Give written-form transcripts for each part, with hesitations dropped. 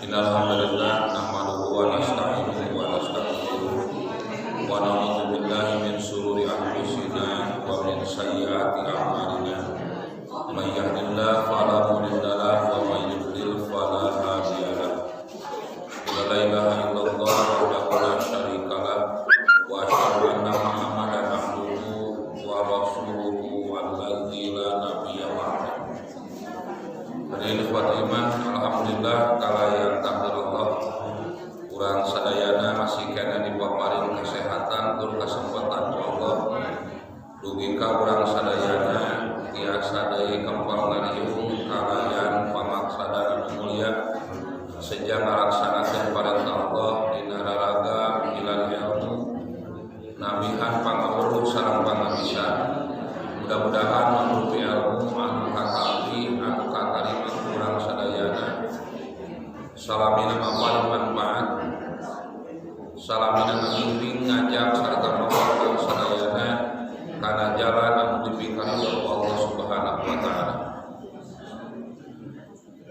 Innalhamdulillah nahmaduhu wa nasta'inuhu wa nastaghfiruh wa na'udzu billahi min shururi anfusina wa min sayyiati a'malina. May yahdihillahu fala mudilla lahu wa may yudlil fala hadiya lahu. La ilaha illallah wahdahu la syarika lahu wa asyhadu anna Muhammadan abduhu wa rasuluhu alladzi la nabiyya ba'dahu. Iman, alhamdulillah kalayan takdir Allah kurang sadayana masih kena dipaparin kesehatan tur kesempatan Allah dugi ka urang sadayana tiasa deui kempal ngariung kalayan pamaksadana mulia sejak ngalaksanakeun parentah Allah dina raraga ilal ilmu nabihan pangawruh sareng pangabisan. Mudah-mudahan menuruti ilmu anu kakampi anu katarima kurang sadayana salamina paling manfaat salamina ngiring ngajak sarta mawarkan sadayana kana jalan anu dipikari oleh Allah Subhanahu wa taala.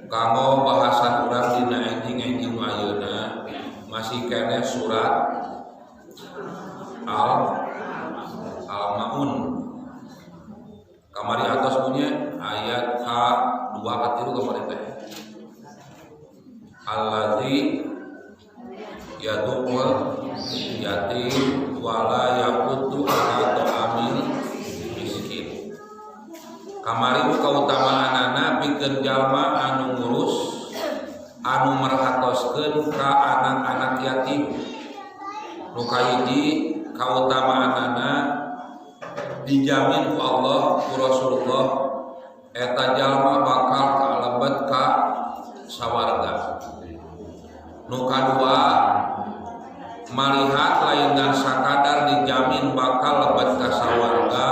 Kanggo bahasan urang dina enjing-enjing ayeuna masih kene surat Al-Maun. Kamari atas punya ayat K2 katilu kamari teh. Allazi yadukul yatim wala yaqutu ala ta'amil miskin. Kamari kautamaanana pikeun jalma anu ngurus anu merhatoskeun ka anak-anak yatim. Nu kahiji kautamaanana dijamin ku Allah ku Rasulullah eta jalma bakal kalebet ka sawarga. Nu kadua malihat lain dan sakadar dijamin bakal lebet ka sawarga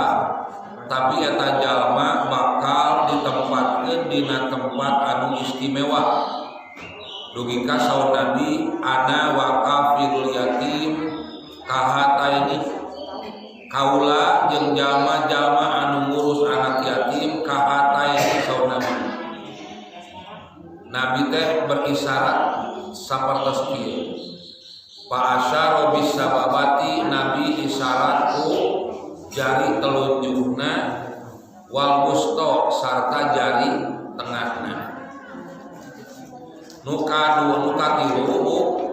tapi eta jalma bakal ditempatkeun dina tempat anu istimewa. Dugi ka saur Nabi ana waqafil yatim kahataini kaula jeung jalma-jalma anu ngurus anak yatim kahataini saur Nabi. Nabi teh berisyarat sapertos kieu. Fa asyara bisababati Nabi isyarat ku jari telunjukna wal wusta sarta jari tengahna. Nu katilu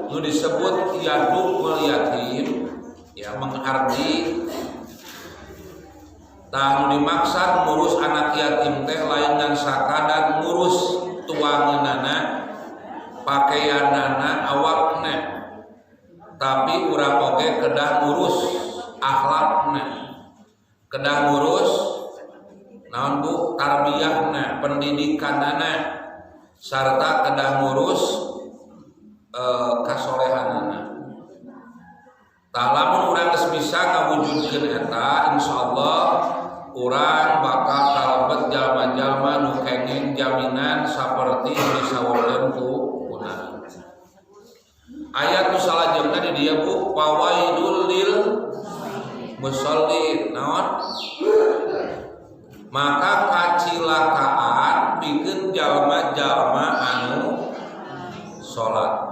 nu disebut yadul yatim ya mengarti tah dimaksud ngurus anak yatim teh lain dan sakadar ngurus tuangeunana pakaianana awakna tapi urang oge kedah ngurus akhlakna kedah ngurus naon bu tarbiyahna pendidikanana sarta kedah ngurus kasolehanana. Tah lamun urang geus bisa ngawujudkeun eta insyaallah urang bakal kalebet jalma-jalma nu kenging jaminan saperti disawurkeun ku Nabi. Ayat nu salajengna di dieu Bu fawaidul lil musallin naon maka kacilakaan pikeun jalma-jalma anu salat.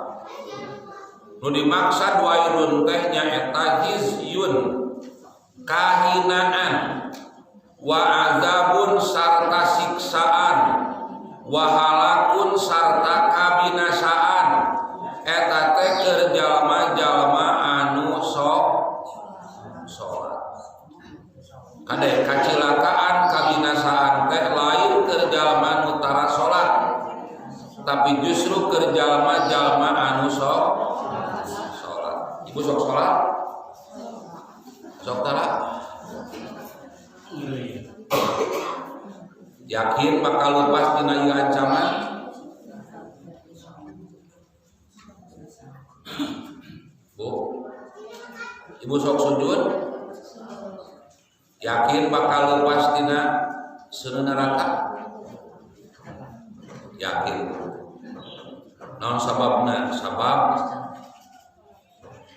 Nu dimaksud wailun teh nyaeta hizyun kahinaan wa azabun sarta siksaan wa halakun sarta kabinasaan eta teh keur jalma-jalma anu sok salat. Kade kacilakaan kabinasaan teh lain keur jalma nu tara salat tapi justru keur jalma-jalma anu sok Ibu sok sholat? Sok tara? Yakin bakal lepas dina ieu ancaman? Bu, Ibu sok sujud? Yakin bakal lepas dina seuneu neraka? Yakin. Naon sababna? Sabab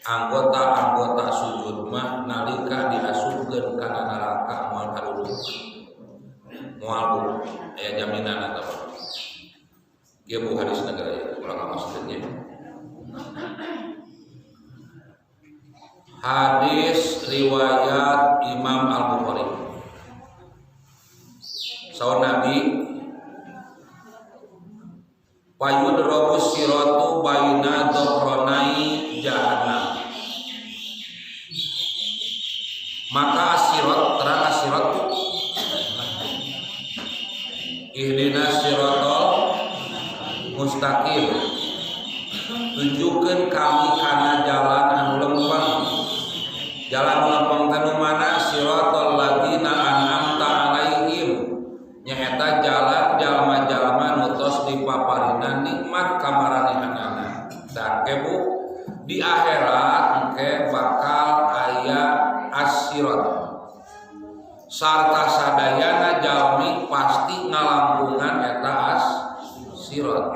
anggota-anggota sujud mah nalika diasupkeun kana neraka moal kaduduk moal aya jaminan atau ieu bu hadis negara urang maksudnya Hadis riwayat Imam Al-Bukhari. Saur Nabi, "Payudrabu siratu baina dhahranai jahannam." Maka asirat, terang asirat, ihdinas siratal mustaqim, tunjukkeun kami kana jalan anu lempeng. Jalan lempeng teh nu mana? Siratal ladzina an'amta alaihim, nyaeta jalan jalma-jalma nu tos dipaparina nikmat kamaranehanana. Dan kebu di akhirat engke bakal aya as-sirat. Sarta sadayana jalmi pasti ngalampungan eta as-sirat.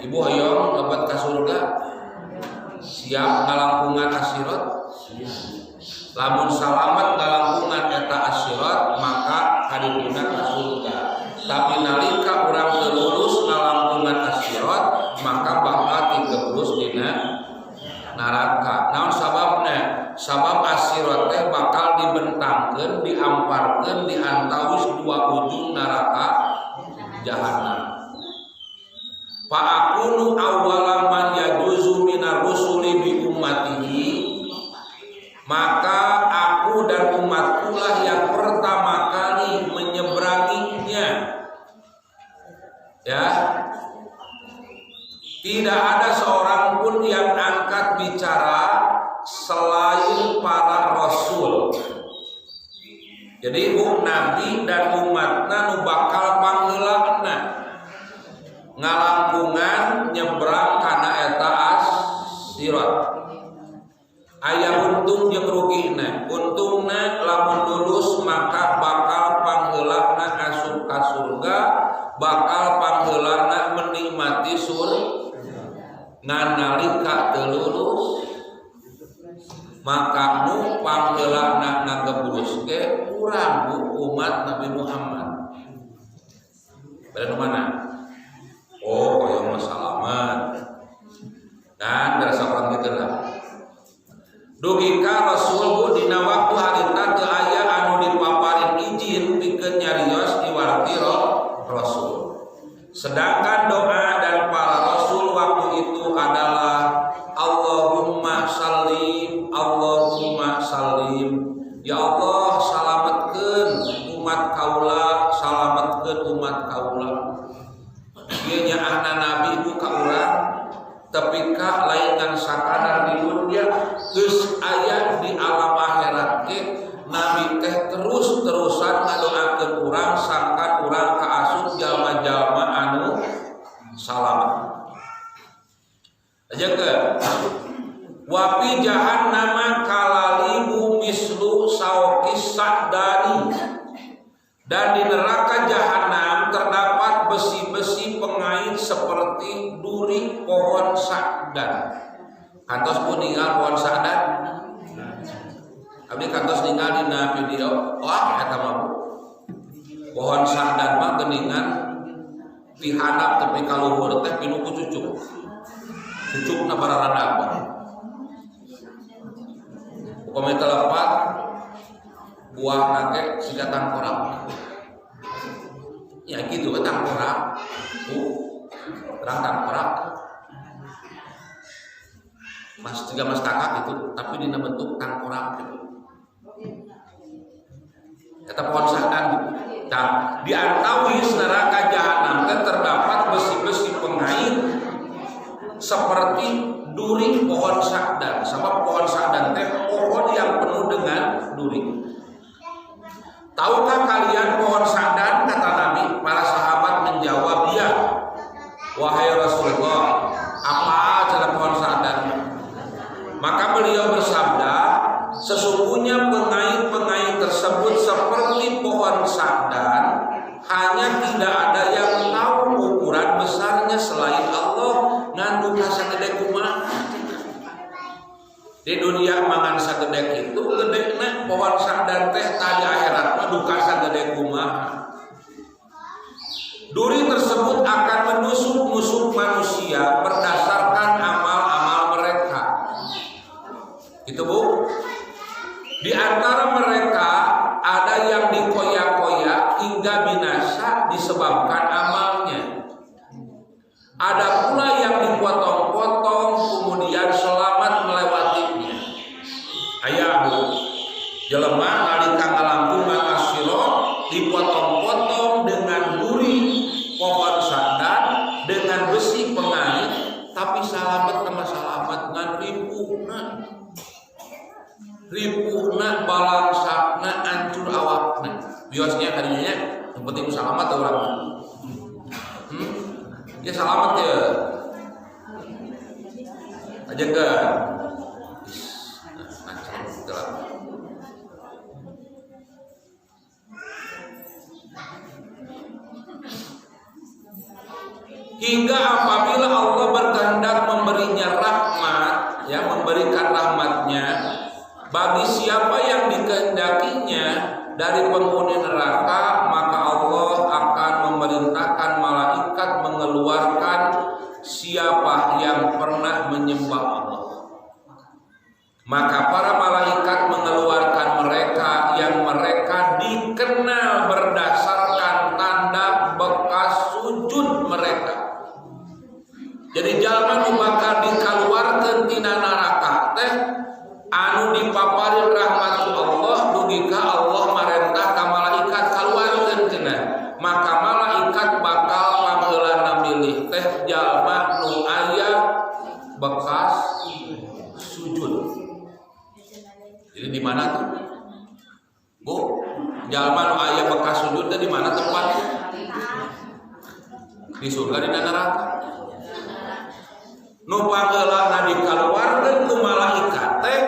Ibu hoyong lebat ka surga, siap ngalampungan as-sirat. Lamun salamat ngalampungan eta as-sirat, maka hadipuna ka surga. Tapi nalika urang teu lulus ngalampungan as-sirat, maka bakal dikebrus dina neraka. Naon sababna? Sabab as-sirat teh bakal dibentangkeun, diamparkeun di antawis dua ujung neraka jahanam. Fa akunu awwala man yajuzu minar rusuli bi ummatihi, maka aku dan umatku lah yang pertama kali menyeberanginya. Ya, tidak ada seorang pun yang angkat bicara selain para rasul. Jadi nabi dan umatna nu bakal pangheulana ngalampungan nyebrang kana eta as-sirat. Aya untung jeung rugina. Untungna lamun lulus maka bakal pangheulana asup ka surga, bakal pangheulana menikmati surga. Ngan nalika teu lulus maka nu pangheulana ngagebrus ge urang umat Nabi Muhammad. Bade mana? Oh, koyo masalaman. Dan berasa orang gitu lah. Dugi ka Rasul bu dina waktu harita teu aya anu dipaparin izin pikeun nyarios diwarti Rasul. Sedangkan doa dan para rasul waktu itu adalah Allahumma salim, Allahumma salim. Ya Allah salametkeun umat kaula, salametkeun umat kaula. Ieu nya ahna nabi ku ka urang, tapi ka lain ngan sakadar di dunia geus aya di alam akhirat ge nabi teh terus-terusan ngadoakeun urang sangkan urang kaasup jalma-jalma anu salamet. Ajakeun wa fi jahannama kalalibu mislu saukis sa'dani, dan di neraka jahanam terdapat besi-besi pengait seperti duri pohon sa'dan. Kantos pun ninggal pohon sa'dan. Abdi kantos ninggal dina video. Wah, eta mah pohon sa'dan mah geuningan dihandap tepi ka luhur teh pinu ku cucuk. Cucukna bararadag. Upami telepat buah nake siga tangkorak. Ya gitu kan tangkorak. Terang tangkorak. Mas takak itu, tapi dina bentuk tangkorak gitu. Kata pohon sa'dan gitu. Nah, di antawis neraka jahanam terdapat besi-besi pengait seperti duri pohon sa'dan. Sebab pohon sa'dan teh pohon yang penuh dengan duri. Tahukah kalian pohon sa'dan? Kata Nabi. Para sahabat menjawab, ya. Wahai Rasulullah, apa cara pohon sa'dan? Maka beliau bersabda, sesungguhnya pengait-pengait tersebut seperti pohon sa'dan, hanya tidak ada yang tahu ukuran besarnya selain Allah. Ngandung sagede kumaha. Di dunia mangan sagede kitu, gedena pohon sa'dan teh tadi akhirat mah duka sagede kumaha. Duri tersebut akan menusuk-nusuk manusia berdasarkan amal-amal mereka. Itu Bu. pula yang dipotong-potong kemudian selamat melewatinya. Aya jelema nalika ngalampungan as-sirat dipotong-potong dengan duri pohon sandan dengan besi pengait, tapi salamet sama salamet ngan ripuhna balangsakna hancur awakna. Biasanya kadinya yang penting salamet orang. Ya salamet ya. Aja enggak. Hingga apabila Allah berkehendak memberinya rahmat, ya memberikan rahmatnya bagi siapa yang dikehendakinya dari penghuni neraka, maka Allah akan memerintahkan malaikat mengeluarkan siapa yang pernah menyembah Allah. Maka para malaikat mengeluarkan mereka yang mereka dikenal berdasarkan tanda bekas sujud mereka. Jadi jalma nu bakal dikaluarkeun tina neraka teh anu dipaparin rahmat Allah dugi ka Allah marentah ka malaikat kaluarkeun cenah. Maka malaikat bakal pangheulana milih teh jalma nu aya bekas sujud. Jadi di mana tuh? Bu, jalma nu aya bekas sujud teh di mana tempatnya? Di surga di neraka. Nu panggeulana dikaluarkeun ku malaikat teh,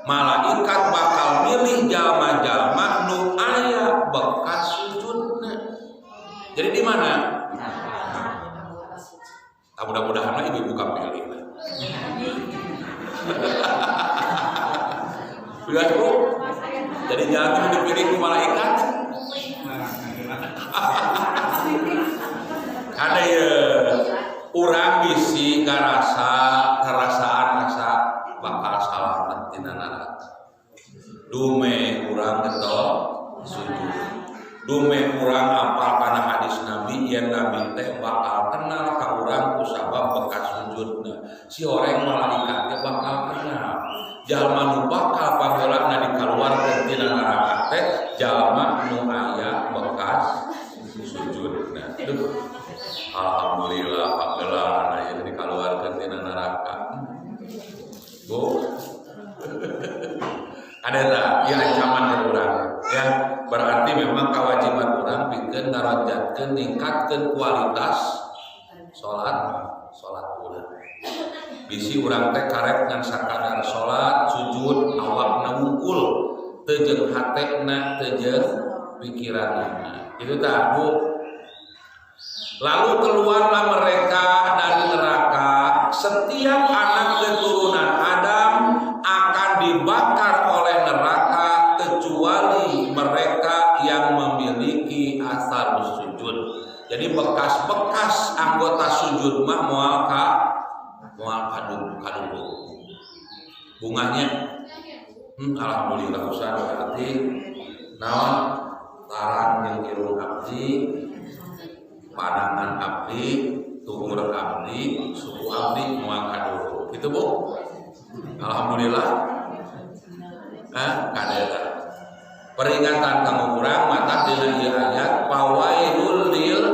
malaikat bakal milih jalma-jalma nu aya bekas sujudna. Jadi di mana? Mudah-mudahan ibu buka pilih. Lihat Bu, jadi jangan dipilih ku malaikat. Ada ya. Urang bisi ngarasaan rasa bakal salamet tina neraka. Dume urang getol sujud. Dume urang apal kana hadis Nabi yen Nabi teh bakal kenal ka urang kusabab bekas sujudna. Si oreng malaikat bakal kenal. Jalma nu bakal pangheulana dikaluarkeun tina neraka teh jalma nu aya bekas sujudna. Alhamdulillah pangheulana yang dikaluarkeun tina neraka. Bu. Ada tak ya ancaman dari urang ya, berarti memang kewajiban urang pikeun ngarojatkeun ningkatkeun kualitas salat urang. Bisi urang teh karek ngan sakadar salat sujud awakna wungkul teu jeung hatena teu jeung pikiranna. Itu tah Bu. Lalu keluarlah mereka dari neraka. Setiap anak keturunan Adam akan dibakar oleh neraka kecuali mereka yang memiliki asar sujud. Jadi bekas-bekas anggota sujud mah moal kadung bunganya. Alhamdulillah usah berarti naon tarang jeung irung abdi, pandangan abdi, tutur abdi, suku abdi moal kadung. Gitu Bu. Alhamdulillah. Kadeta. Peringatan kamu urang mata dina ieu ayat pawailul lil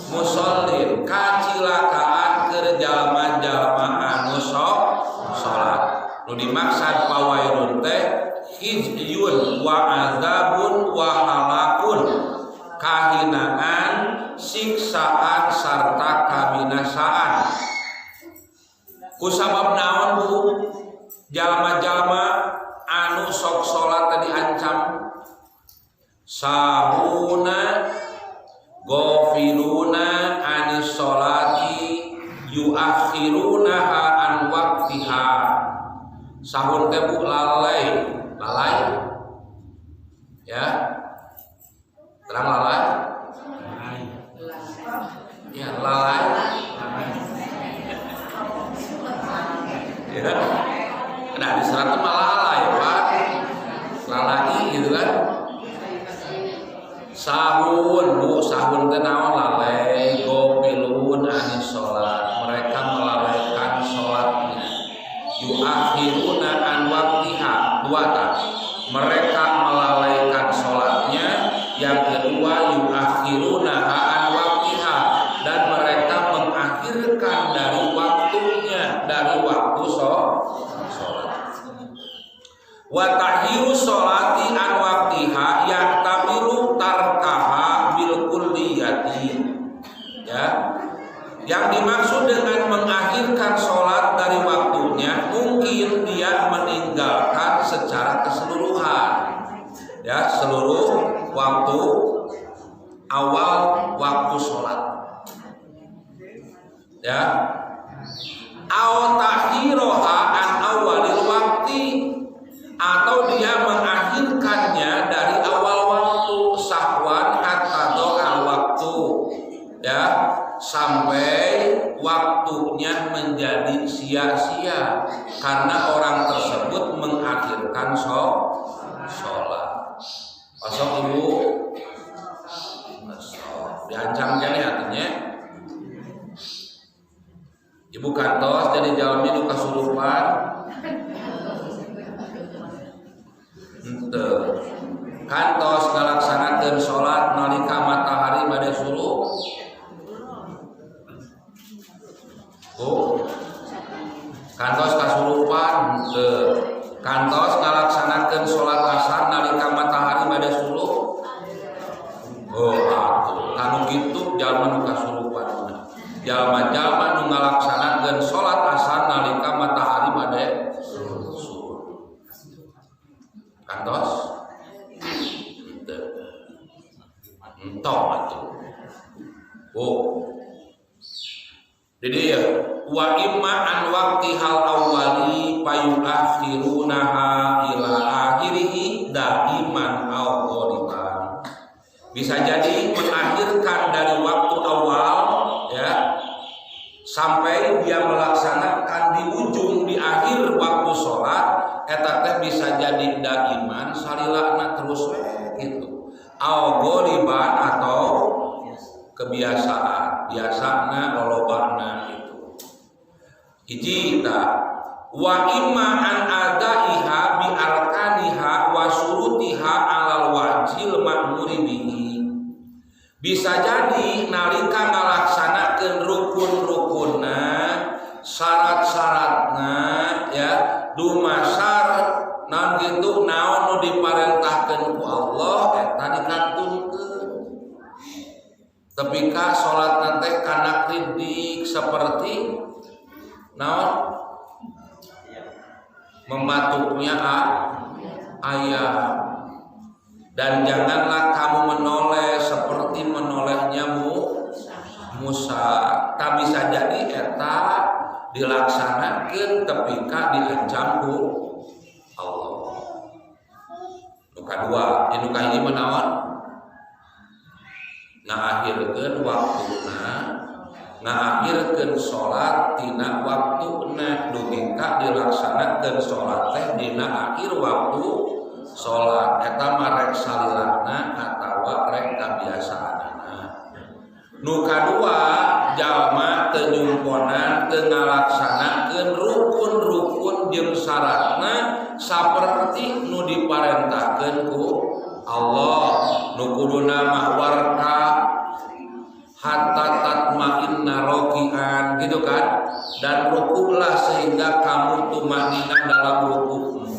musallin, kacilakaan keur jalma-jalma anu sok salat. Nu dimaksud pawailun teh khizyun wa azabun wa halakun, kahinaan, siksaan sarta kabinasaan. Kusabab naon Bu? Jalma-jalma anu sok salat tadi ancam sahuna ghafiluna anis sholati yuakhirunaha an waqtiha. Sahun teh Bu lalai ya, terang lalai ya, lalai ya. Nah di serat malah lalai Pak, lalai gitu kan. Sahun Bu, sahun teh naon lalai, gofilun anis sholat, waktu sholat. Wa tahiru sholati an waqtiha yahtamilu tarkaha bil kulliyati. Ya. Yang dimaksud dengan mengakhirkan sholat dari waktunya mungkin dia meninggalkan secara keseluruhan. Ya, seluruh waktu awal waktu sholat. Ya. Au tahiroha an awalil waktu, atau dia mengakhirkannya dari awal waktu sahwan hatta doa waktu, ya, sampai waktunya menjadi sia-sia karena orang tersebut mengakhirkan sholat. Pasok ibu diancam kene artinya ibu kantos jadi jalmi nu kasurupan henteu kantos ngalaksanakeun salat nalika matahari bade suruh. Kantos kasurupan henteu kantos ngalaksanakeun salat asar nalika matahari bade suruh. Atuh kanu kitu jalma nu kasurupan. Jalma-jalma nu ngalaksanakeun salat asar nalika matahari bade suruh. Kantos? Entok atuh. Jadi ya wa imma an waqti hal awwali payuakhirunaha ila akhirih daiman aw ghaliban. Bisa jadi mengakhirkan dari waktu awal, ya, sampai dia melaksanakan di ujung di akhir waktu sholat, eta teh bisa jadi daiman salilana terus gitu. Aw ghaliban atau kebiasaan, biasana lolobana itu. Hiji ta wa imma an adaiha bi arkaniha wa surutiha alal wajil ma'muri bihi. Bisa jadi nalika ngalaksanakeun rukun-rukunna, syarat-syaratna, ya, dumasar naon kitu naon nu diparentahkeun ku Allah eta dikantunkeun. Tepika sholat nanti kana kritik seperti naon membatuknya ayam, dan janganlah kamu menoleh seperti menolehnya Musa. Tak bisa jadi eta dilaksanakan tepika diancam ku Allah. Nuka dua, nuka ini menawan ngakhirkeun waktuna, ngakhirkeun salat tina waktuna, dugika dilaksanakeun salat teh dina akhir waktu salat. Eta mah rek salilana atawa rek kabiasaanana. Nu kadua jalma teu nyumponan teu ngalaksanakeun rukun-rukun jeung syaratna saperti nu diparentahkeun ku Allah. Nu kuduna mah warka hatta tatma'inna roki'an, gitu kan, dan rukuklah sehingga kamu tumanina dalam rukukmu.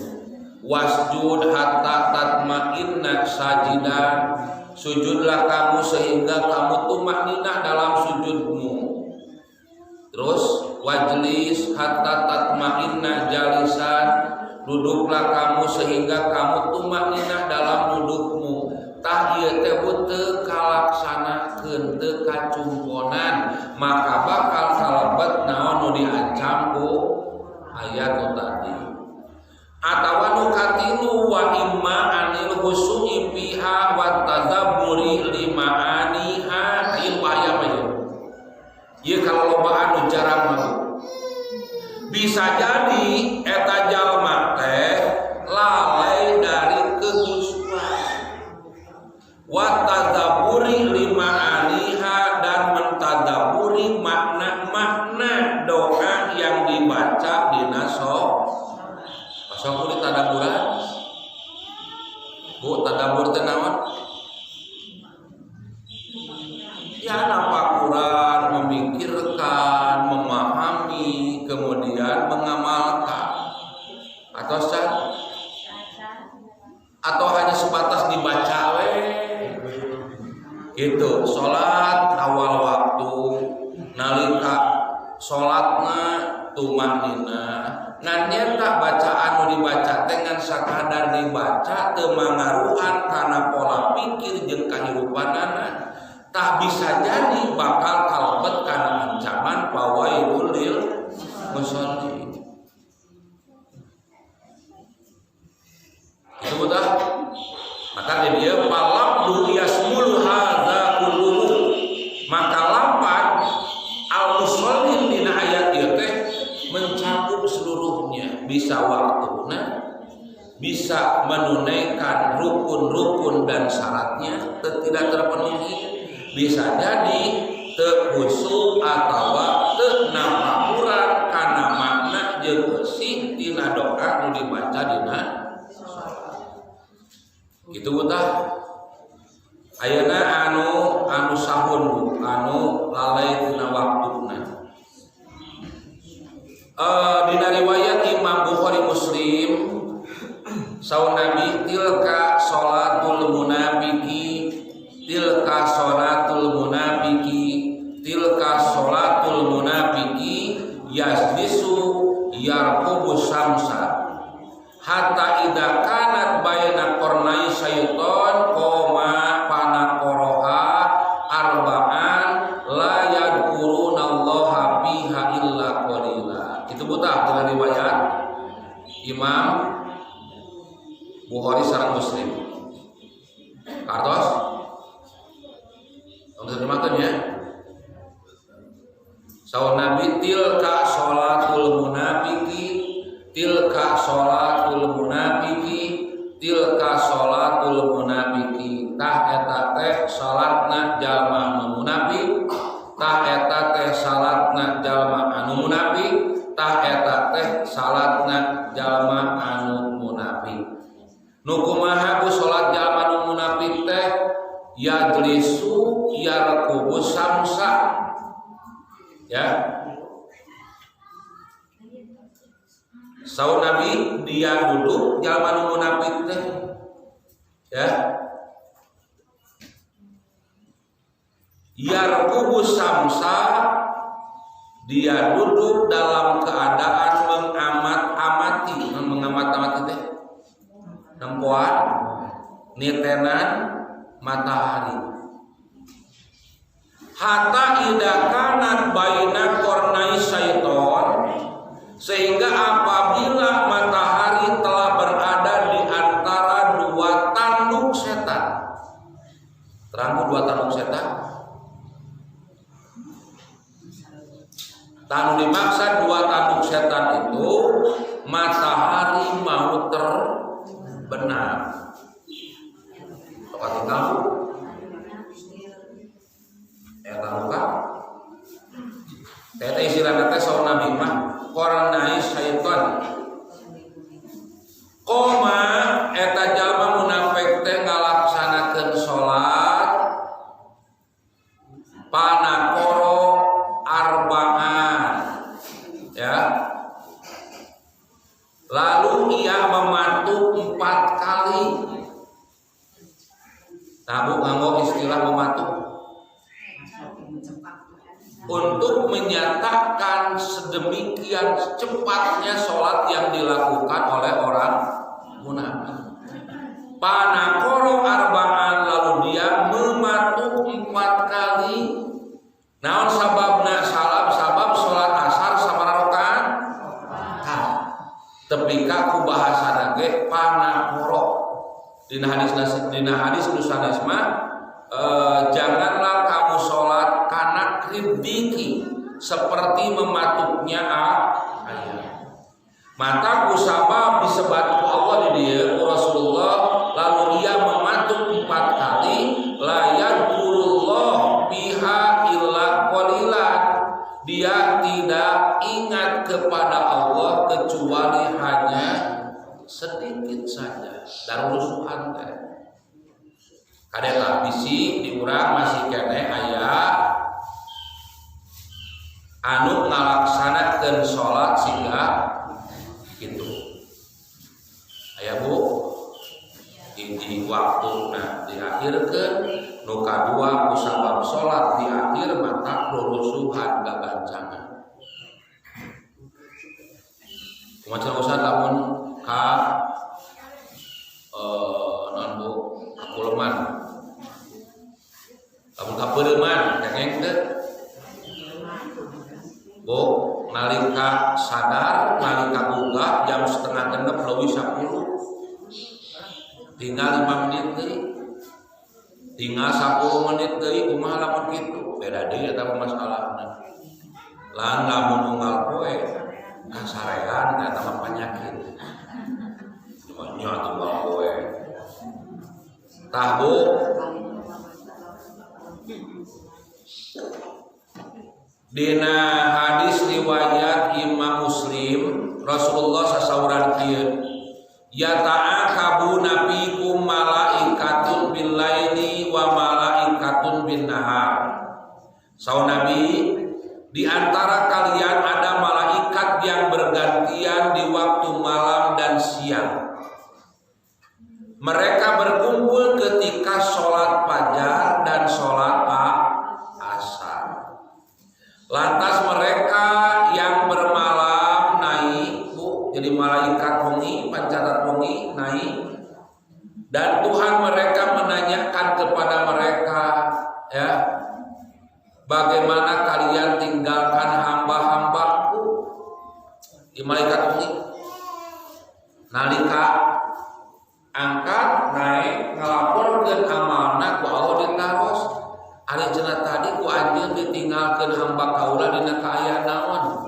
Wasjud hatta tatma'inna sajidan, sujudlah kamu sehingga kamu tumanina dalam sujudmu. Terus wajlis hatta tatma'inna jalisan, duduklah kamu sehingga kamu tumanina dalam dudukmu. Tah ieu teh teu kalaksanakeun, teu kacumponan, maka bakal kalebet naon nu diancam ku ayat tadi. Atawa nu katilu wa imma anil husu'i fiha wa tadabburi limaaniha ieu bahaya mah ieu. Ieu kalau lobaan nu jarang mah. Bisa jadi eta jalma teh lalai dari kehusuan. Wa tadabburi limaaniha, dan mentadaburi makna-makna doa yang dibaca dina sok tadaburan. Bu, tadabur teh naon? Ya napakuran, memikirkan, memahami, kemudian mengamal tumanina ngan nyata bacaan nu dibaca dengan sakadar dibaca teu mangaruhan kana pola pikir jeung kahirupanana tak bisa jadi bakal kalebet kana ancaman fawailul lil musallin. Itu betul. Maka dia palabdu yasmul hadza kulluhu. Maka lapan al-musallin dina ayat ieu teh mencakup seluruhnya, bisa waktuna, bisa menunaikan rukun-rukun dan syaratnya tidak terpenuhi, bisa jadi teu khusyuk atawa teu napakuran kana makna jeung bersih dina doa nu dibaca dina salat. Itu utah ayeuna anu sahun anu lalai tina waktuna. Dina riwayat Imam Bukhari Muslim saun Nabi tilka sholatul munafiki tilka sholatul munafiki tilka sholatul munafiki yasdisu yarqubu samsa hatta idza kanat baina qarnai syaiton qoma panaqoroha arba'an la yadkurunallaha biha illa qalila. Itu buta dengan riwayat Imam Bukhari sareng Muslim. Kartos untuk dimakan ya. Sawan Nabi tilka sholatul munafiki tilka sholatul munafiki tilka sholatul munafiki tah eta teh salatna jalma anu munafik tah eta teh salatna jalma anu munafik tah eta teh salatna jalma anu munafik. Nu kumaha ku salat jalma anu munafik teh yajlisu yarqubu samsa ya. Saun Nabi dia duduk jalma nu munafik teh ya yarqubu samsa dia duduk dalam keadaan mengamat-amati teh nempoan nitenan matahari hatta idza kanat baina qarnai syaiton sehingga apabila matahari telah berada di antara dua tanduk setan. Terang dua tanduk setan. Tanu dimaksud dua tanduk setan itu matahari mau terbenam. Apa tahu? Tahu kan? Tete istilahna teh saun Nabi mah qarnai syaiton. Koma eta jalma munafik teh ngalaksanakeun salat panakoro arba'an ya. Lalu ia mematuk 4 kali. Tabu nganggo istilah mematuk untuk menyatakan sedemikian cepatnya sholat yang dilakukan oleh orang munafik. Panakoro arba'an lalu dia mematuk 4 kali. Naon sababna sabab sholat asar sabaraha rakaat? Tepika ku bahasana ge panakoro. Dina hadis nusanes mah janganlah kamu sholat karena kribdiki seperti mematuknya ayat. Maka kusabab disebatku Allah di dia Rasulullah lalu ia mematuk 4 kali la yadkurullah biha illa qalilan. Dia tidak ingat kepada Allah kecuali hanya sedikit saja. Darusuhan teh kadeta bisi diurang masih kene aya anu ngalaksanakeun salat sehingga gitu aya Bu di waktuna diakhirkeun nu kadua kusabab salat di akhir mata rurusuhan gagancangan Macam usaha lamun ka non kakuleman, lamun kapeureman kengeng teh bu nalika sadar nalika buka jam 8:30 leuwih 10 tinggal 5 menit deui tinggal 10 menit deui kumaha lamun kitu beda deui eta masalahna lan lamun unggal poe kasarean eta mah penyakit cuma nya unggal poe tah bu dina hadis riwayat Imam Muslim Rasulullah sasauran kieu yata'akabuna fikum malaikatun bil laili wa malaikatun bin nahar. Saur Nabi, di antara kalian ada malaikat yang bergantian di waktu malam dan siang. Mereka berkumpul ketika sholat fajar dan sholat asar. Lantas mereka yang bermalam naik, bu, jadi malaikat wengi, pancatat wengi naik, dan Tuhan mereka menanyakan kepada mereka, ya, bagaimana kalian tinggalkan hamba-hambaku di malaikat wengi. Nalika angkat naik ngalaporkeun amalna ku Allah ditaros. Ari cenah tadi ku anjeun ditinggalkeun hamba kaula dina kaayaan naon?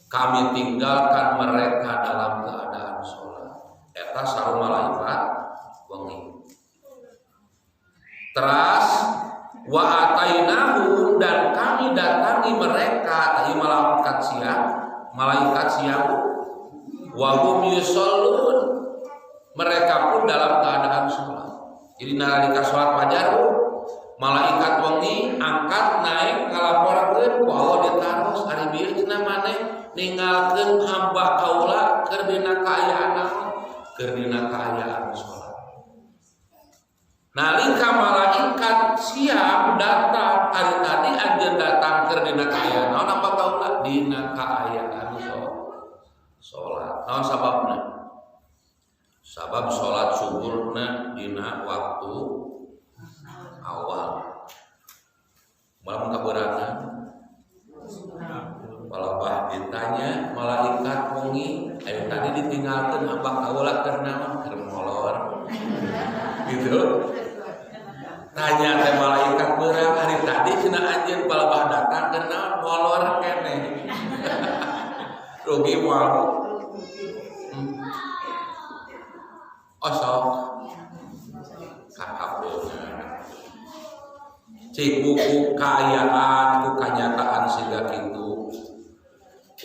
Kami tinggalkan mereka dalam keadaan sholat. Eta sareng malaikat wengi. Teras wa atainahu dan kami datangi mereka tadi malaikat siang wa hum yushollun mereka pun dalam keadaan sholat. Jadi nalika sholat fajar malaikat wengi angkat naik ngalaporkeun ku Allah ditaros ari bieu cenah maneh ninggalkeun hamba kaula keur dina kaayaan naon? Keur dina kaayaan salat. Nalika malaikat siang datang ari tadi anjeun datang keur dina kaayaan naon hamba kaula? Dina kaayaan salat. Naon sababna? Sabab salat subuhna dina waktu awal malam keberatan palabah ditanya malaikat wengi ayo tadi ditinggalkan hamba kaula keur naon keur molor gitu tanya teh malaikat beurang hari tadi cenah anjeun palabah datang keur naon molor keneh rugi moal osok cik buku kaayaan ku kanyataan siga kitu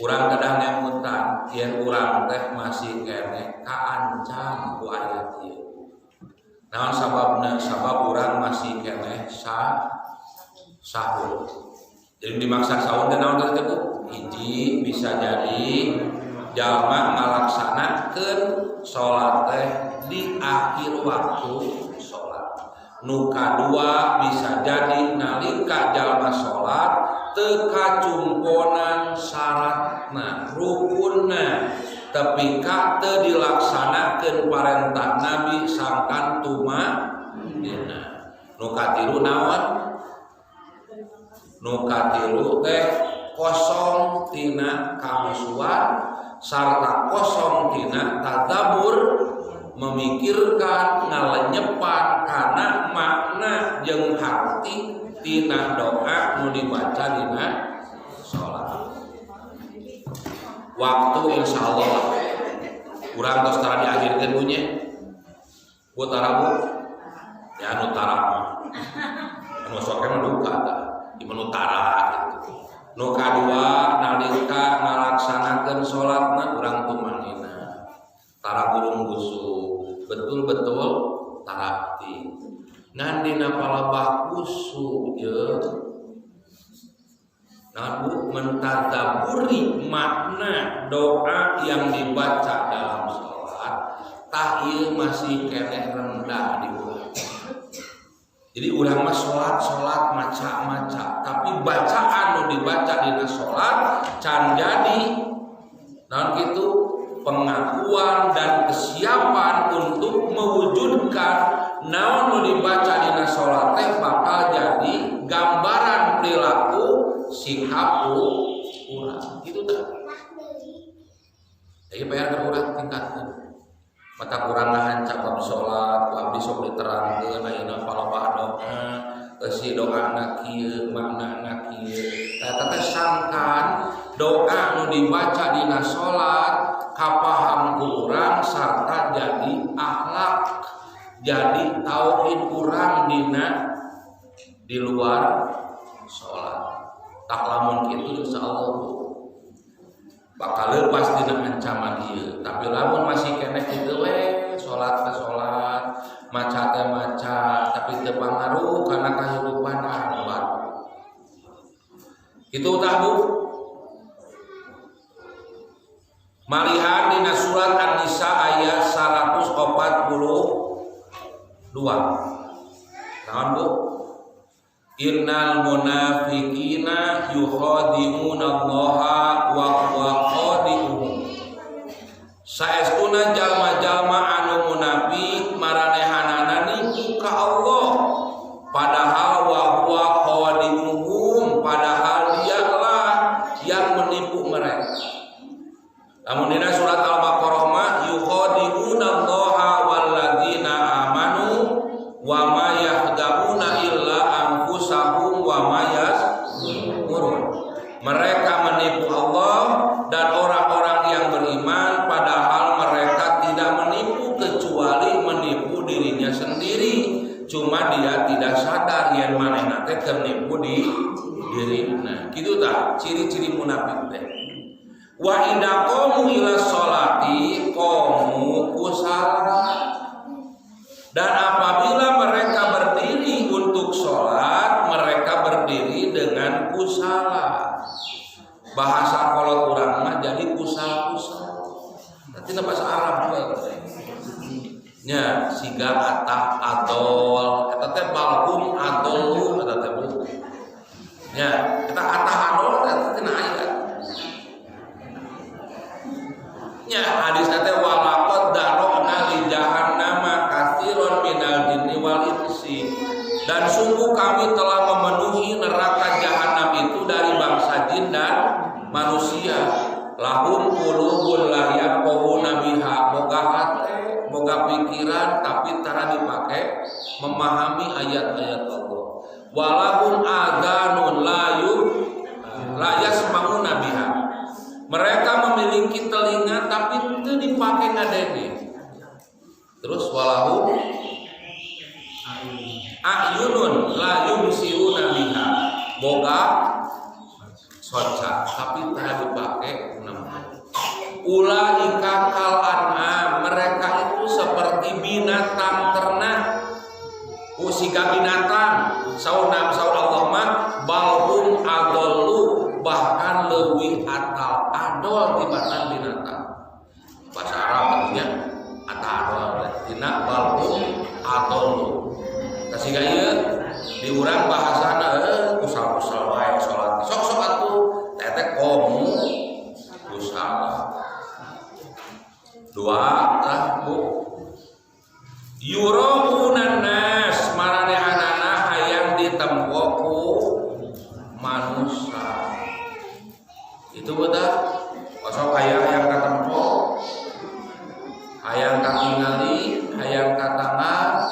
urang kadang nemutan yen urang teh masih keneh kaancam ku aya ieu naon sababna sabab urang masih keneh sahur jadi dimaksa sahur teh naon teh hiji bisa jadi jalma ngalaksanakeun salat teh di akhir waktu nu kadua bisa jadi nalika jalma salat teu kacumponan syaratna rukunna tapi ka teu dilaksanakeun parentah Nabi sangkan tumadina nu katilu naon nu katilu teh kosong tina kamusuhan sarta kosong tina tadabbur memikirkan ngalenyepan kana makna jeung harti tina doa nu dibaca dina salat. Waktu insyaallah urang tos tara diakhirkeun nya. Bu tarabu ya anu tara mah. Anu soke mah duka tah, di menu tara gitu. Nu kadua nalika ngalaksanakeun salatna urang tumanina. Tara burung busuk betul-betul tarapti ngan dina palabah kusuk ye nabu mentadaburi makna doa yang dibaca dalam salat tah ieu masih keneh rendah di urang. Jadi urang mah salat maca-maca tapi bacaan nu dibaca dina salat can jadi Nah gitu pengakuan dan kesiapan untuk mewujudkan naon nu dibaca dina salat teh bakal jadi gambaran perilaku sikap urang gitu tah. Jadi PR urang tingkatkeun. Mata urang ngahancap bab salat, abdi sok diterangkeun ayeuna paloba doa, si doana kieu, maknana kieu. Eta teh sangkan doa nu dibaca dina salat kapaham urang sarta jadi akhlak, jadi tauhid urang di luar salat. Tak lamun kitu insyaallah bakal lepas dina ancaman ieu. Tapi lamun masih keneh kitu we salat ke salat, maca teh maca, tapi teu pangaruh kana kahirupan akbar. Kitu tah Bu. Malihan dina surat An-Nisa ayat 142. Naon Bu? Innal munafiqina yukhadi'una Allaha wa huwa khadi'uhum. Saestuna jalma-jalma anu munafik maranehanana nipu ka Allah padahal wa huwa khadi'uhum, padahal dialah yang menipu mereka. Lamun dina surat Al-Baqarah mah yukhadi'una Allaha walladzina amanu wa ma yakhda'una illa anfusahum wa ma yashurun. Mereka menipu Allah dan orang-orang yang beriman padahal mereka tidak menipu kecuali menipu dirinya sendiri. Cuma dia tidak sadar yen manehna teh keur nipu di dirina. Kitu tah ciri-ciri munafik teh. Wa idza qamu ila sholati qamu kusala. Dan apabila mereka berdiri untuk sholat, mereka berdiri dengan kusala. Bahasa kolot urang mah jadi kusal-kusal. Nanti bahasa Arab juga. Nya siga atah adol, eta teh balhum adol eta teh Bu. Nya eta atah adol eta tina ayat. Nya hadis teh walaqad darona li jahannama katsiron minal jinni wal insi. Dan sungguh kami telah memenuhi neraka jahanam itu dari bangsa jin dan manusia. Lahum qulubun la yaquluna biha, boga hate, boga pikiran tapi tara dipake memahami ayat-ayat Allah. Walahum adhanun la yasma'una biha. Mereka memiliki telinga tapi itu dipakai ngadenge. Terus walahu ayunun la yubsiruna biha. Boga soca tapi tak dipakai ulaika kal an'am. Mereka itu seperti binatang ternak. Usika binatang saunam saur Allah mah balhum adallu, bahkan leuwih atal adol tibatan binatang. Bahasa Arab artinya atadol dina balhum adallu. Kasih ieu di urang bahasana kusal-kusal wae salat. Sok-sok atuh teteh komu kusal. Dua tah Bu. Yuraunan nas maranehanana hayang ditempo ku manusia. Itu betul. Kosok hayang katempo, hayang katingali, hayang katangan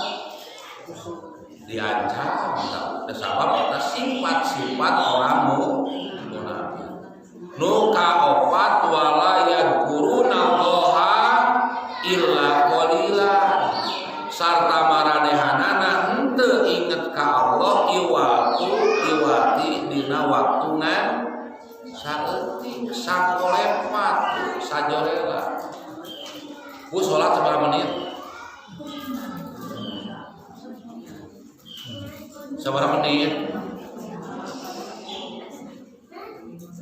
diancam. Sebab eta sifat-sifat orang munafik. Nu kaopat wala yadkuruna Allaha illa qalila. Sarta maranehanana henteu inget ka Allah iwati dina waktuna saeutik sakolepat sajorela. Bu salat sabaraha menit? Sabaraha menit?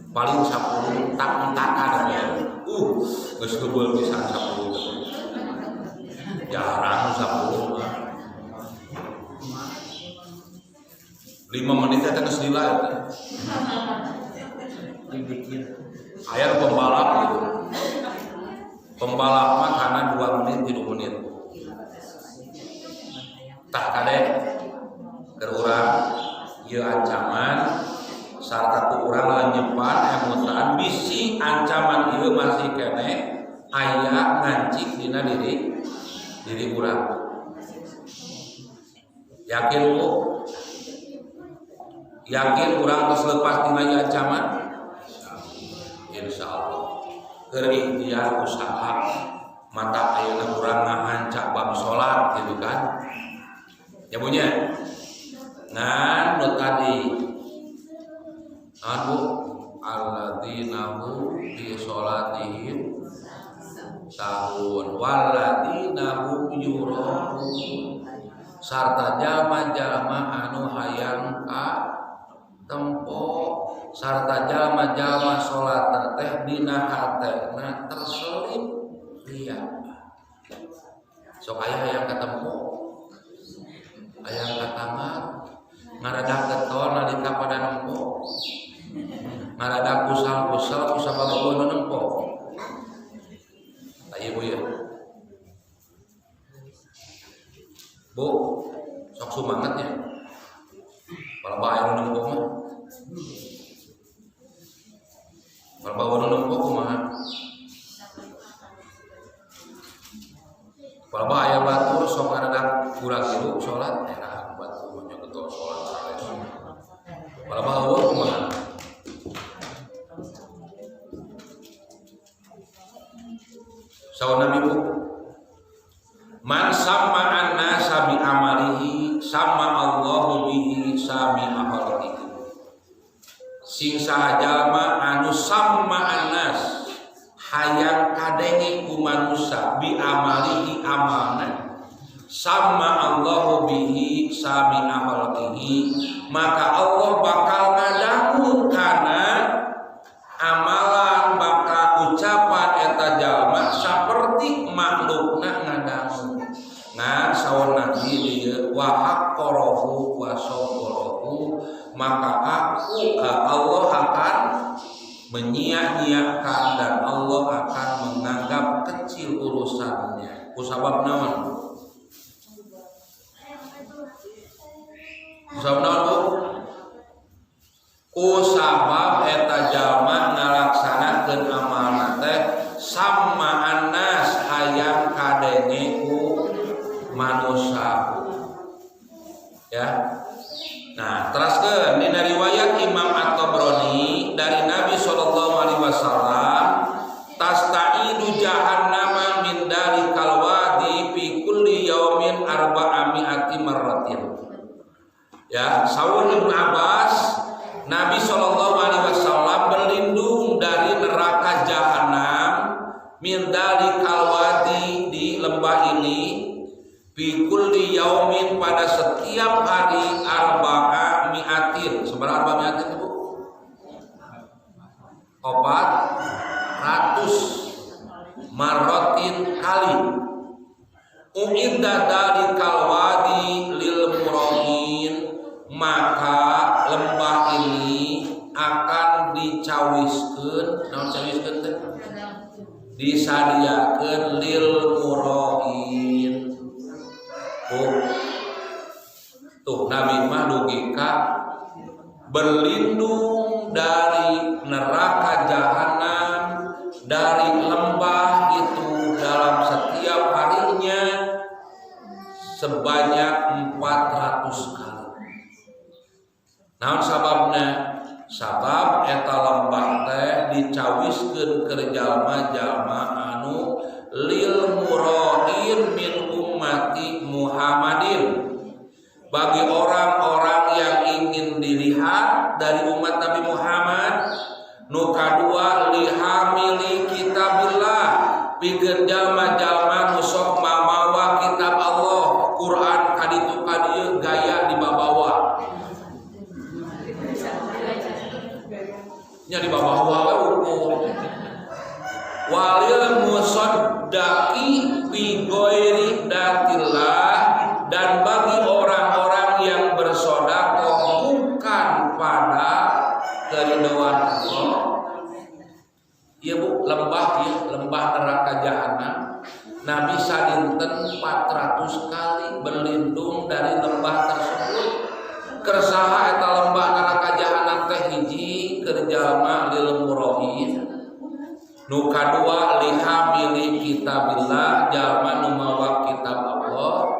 Paling 10 tak-takan ya. Geus kebeul pisan 10. Jarang 10 mah. 5 menit eta geus lila eta. Aya pembalap gitu. pembalap mah kana 2 menit 3 menit tak kade keur urang ieu ancaman sarta ku urang lanyepan emutan bisi ancaman ieu masih kene aya ngancik dina diri urang. Yakin Bu? Yakin urang tos lepas dina ieu ancaman? Insyaallah. Keur ikhtiar usaha mata ayeuna urang ngahancak bab salat gitu kan. Ya punya. Ngan nu tadi anu alladzina hum fi sholatihim sahun walladzina hum yura'un sarta jalma-jalma anu hayang ka tempo sarta jalma-jalma salat teh dina hatena terselip ria sok aya hayang ka tempo hayang ka taman ngaradak getol nalika pada nempo ngaradak kusal-kusal kusabagono nempo ayo Bu ya Bu sok sumangat ya kalau bahaya nempo mah kalau bawa nempo kumaha kalau bahaya batur sok ngaradak kurang dulu salat batur nya getol salat kalau bawa kumaha sauna Ibu man sama an-nasa bi amalihi sama Allahu bihi sami ahalatihi sing saha jalma anu sama an-nas hayang kadenge ku manusia bi amalihi amalna sama Allahu bihi sami ahalatihi maka Allah bakal ngadangu kana amalan bakal ucapan eta jalma saperti makhlukna ngadangu ngan saon nabi dieu wa haqqarahu wa sawqarahu maka Allah akan menyia-nyiakan dan Allah akan menganggap kecil urusannya kusabab naon kusabab naon Bu kusabab eta jalma ngalaksanakeun amalna teh sama annas hayang kadenge ku manusia ya. Nah, teraskeun dina riwayat Imam At-Tabrani dari Nabi sallallahu alaihi wasallam tasta'idu jahannama min dalikal wadi fi kulli yaumin 400 marratin. Ya, sawun Ibnu Abbas Nabi sallallahu alaihi wasallam berlindung dari neraka jahanam min dalikal wadi di lembah ini fi kulli yaumin pada setiap hari 400 seberapa miatin Bu? 400 marratin kali uidda dalikal wadi lil murahin maka lembah ini akan dicawiskeun naon cawiskeun teh disadiakeun lil murahin tuh Nabi mah dugi ka berlindung dari neraka jahanam dari lembah itu dalam setiap harinya sebanyak 400 kali. Naon sababna? Sabab eta lembah teh dicawiskeun keur jalma-jalma anu lil murahin min ummati Muhammadin bagi orang-orang yang ingin dilihat dari umat Nabi Muhammad nu kadua lihamili kitabillah pikeun jalma-jalma nu sok mamawa kitab Allah Quran kaditu kadieu gaya dibabawa nya dibabawa we ukur walil musaddaqi bi ghairi datillah dan bagi orang-orang yang bersedekah bukan pada keridhaan Allah. Ya Bu, lembah neraka jahanam. Nabi sadinten 400 kali berlindung dari lembah tersebut. Kersaha eta lembah neraka jahanam teh hiji keur jalma lil murahin. Nu kadua lihamili kitabillah, jalma nu mawa kitab Allah.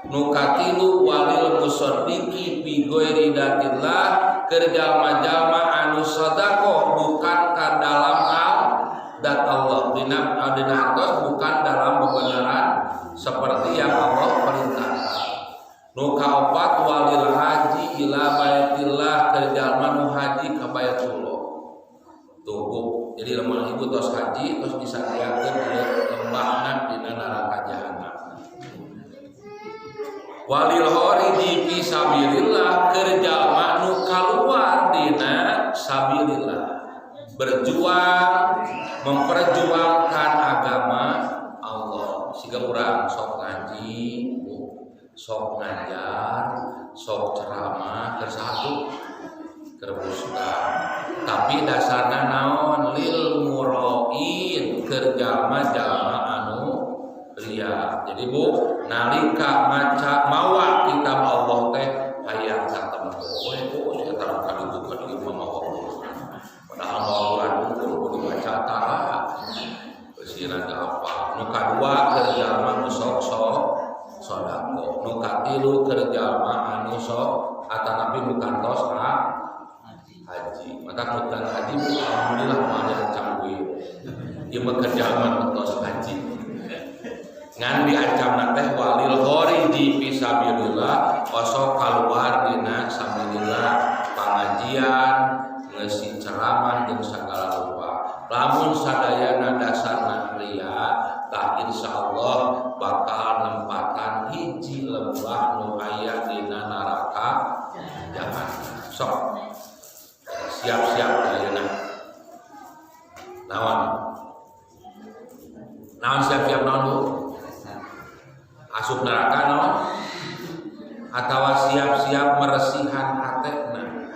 Nu katilu walil musaddiqi bi ghairi datillah, keur jalma-jalma anu sedekah bukan ka dalam dat Allah, dina hartos bukan dalam kebenaran seperti yang Allah perintahkan. Nu kaopat walil haji ila baitillah, keur jalma nu haji ka Baitullah. Tuh, jadi lemah ibu tos haji terus disanggakeun lembahna dina neraka jahanam. Walil khariji fi sabilillah, keur jalma nu kaluar dina sabilillah, berjuang memperjuangkan agama Allah. Siga urang sok ngaji, sok ngajar, sok ceramah keur satu keur ustaz. Tapi dasarna naon lil murain, keur jalma-jalma anu ria. Jadi Bu, nalika maca mawa kitab Allah teh hayang katempo we Bu, eta kan itu kan ieu mawa. Padahal Al-Qur'an kudu dibaca tara. Sieuna teh apa? Nu kadua keur jalma nu sok sedekah. Nu katilu keur jalma anu sok atanapi nu kantos haji. Maka kemudian haji alhamdulillah ada cangguy. Ieu mah kerjaan tos haji. Ngan diancam teh walil khariji fi sabilillah, osok kaluar dina sabilillah, pengajian, ngeusi ceramah jeung sagala rupa. Lamun sadayana dasarna ria, tah insyaallah bakal nempatan hiji lembah nu aya dina neraka jahanam. Sok siap-siap ayeuna. Naon siap-siap naon Bu? Asup neraka naon? Atawa siap-siap meresihan hatena,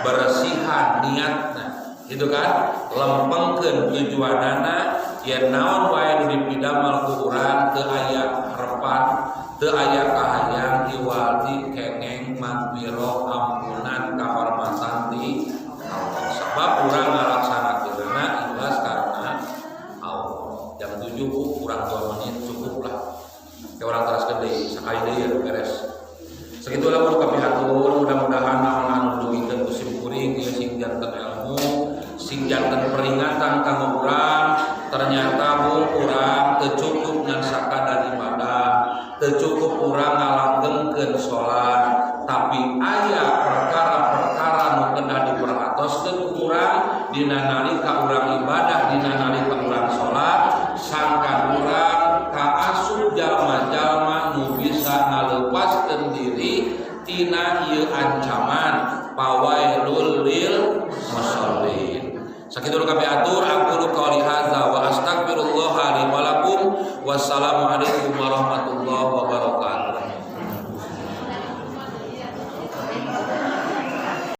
beresihan niatna, gitu kan? Lempengkeun tujuanana, yen naon wae nu dipidamel ku urang teu aya harepan, teu aya kahayang iwaldi kengeng magfirah ampunan kahormatan di Allah. Sebab urang ngalaksanakeunna ikhlas karena Allah. Jam 7 kurang 2 menit cukup lah. Ke orang teraskeun deui sakali deui beres. Segitulah mun kami hatur, mudah-mudahan naon anu dugikeun ku simkuring ieu sing janten ilmu, sing janten peringatan kanggo urang. Ternyata Bu urang teu cukup ngan sakadar ibadah, teu cukup urang ngalanggengkeun salat, tapi aya perkara-perkara nu kedah diperhatoskeun ku urang dina nalika urang ibadah, dina nalika urang salat, sangkan urang kaasup jalma-jalma nu bisa ngalepaskeun diri tina ieu ancaman pawailul lil musallin. Sakitu kami atur, aku qouli hadza wa astaghfirullah li wa lakum. Wassalamu alaikum warahmatullahi wabarakatuh.